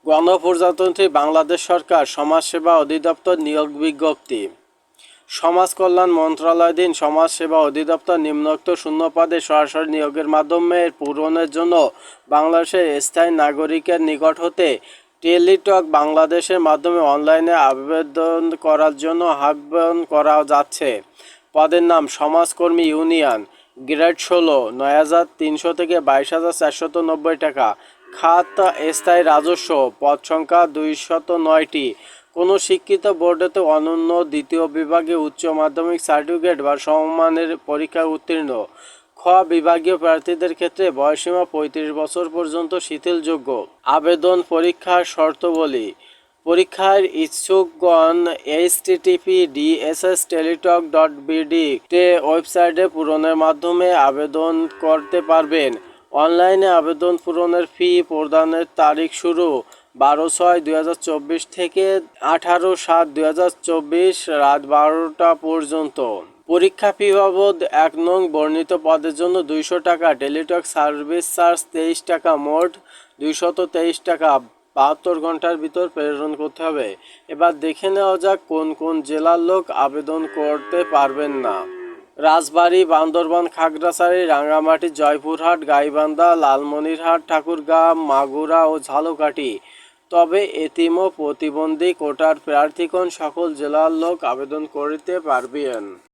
গণপ্রজাতন্ত্রী বাংলাদেশ সরকার সমাজসেবা অধিদপ্তর নিয়োগ বিজ্ঞপ্তি। সমাজ কল্যাণ মন্ত্রণালয়াধীন সমাজ সেবা অধিদপ্তর নিম্নোক্ত শূন্যপদে সরাসরি নিয়োগের মাধ্যমে পূরণের জন্য বাংলাদেশের স্থায়ী নাগরিকের নিকট হতে টেলিটক বাংলাদেশের মাধ্যমে অনলাইনে আবেদন করার জন্য আহ্বান করা যাচ্ছে। পদের নাম সমাজকর্মী ইউনিয়ন, গ্রেড 16, 9,300 থেকে 22,490 টাকা। খাত স্থায়ী রাজস্ব, পদ সংখ্যা 209টি। কোনো শিক্ষিত বোর্ডেতে অনন্য দ্বিতীয় বিভাগে উচ্চ মাধ্যমিক সার্টিফিকেট বা সমমানের পরীক্ষায় উত্তীর্ণ। খ বিভাগীয় প্রার্থীদের ক্ষেত্রে বয়সসীমা 35 বছর পর্যন্ত শিথিলযোগ্য। আবেদন পরীক্ষার শর্তাবলী। পরীক্ষার ইচ্ছুকগণ http://dssteletalk.bd ওয়েবসাইটে পূরণের মাধ্যমে আবেদন করতে পারবেন। অনলাইনে আবেদন পূরণের ফি প্রদানের তারিখ শুরু 12/6/2024 থেকে 18/7/2024 রাত 12টা পর্যন্ত। পরীক্ষা ফি বাবদ 1 নং বর্ণিত পদের জন্য 200 টাকা, টেলিটক সার্ভিস চার্জ 23 টাকা, মোট 223 টাকা 72 ঘন্টার ভিতর প্রেরণ করতে হবে। এবার দেখে নেওয়া যাক কোন কোন জেলার লোক আবেদন করতে পারবেন না। রাজবাড়ী, বান্দরবান, খাগড়াছড়ি, রাঙ্গামাটি, জয়পুরহাট, গাইবান্ধা, লালমনিরহাট, ঠাকুরগাঁও, মাগুরা ও ঝালকাঠি। তবে এতিম ও প্রতিবন্ধী কোটার প্রার্থীগণ সকল জেলার লোক আবেদন করিতে পারবেন।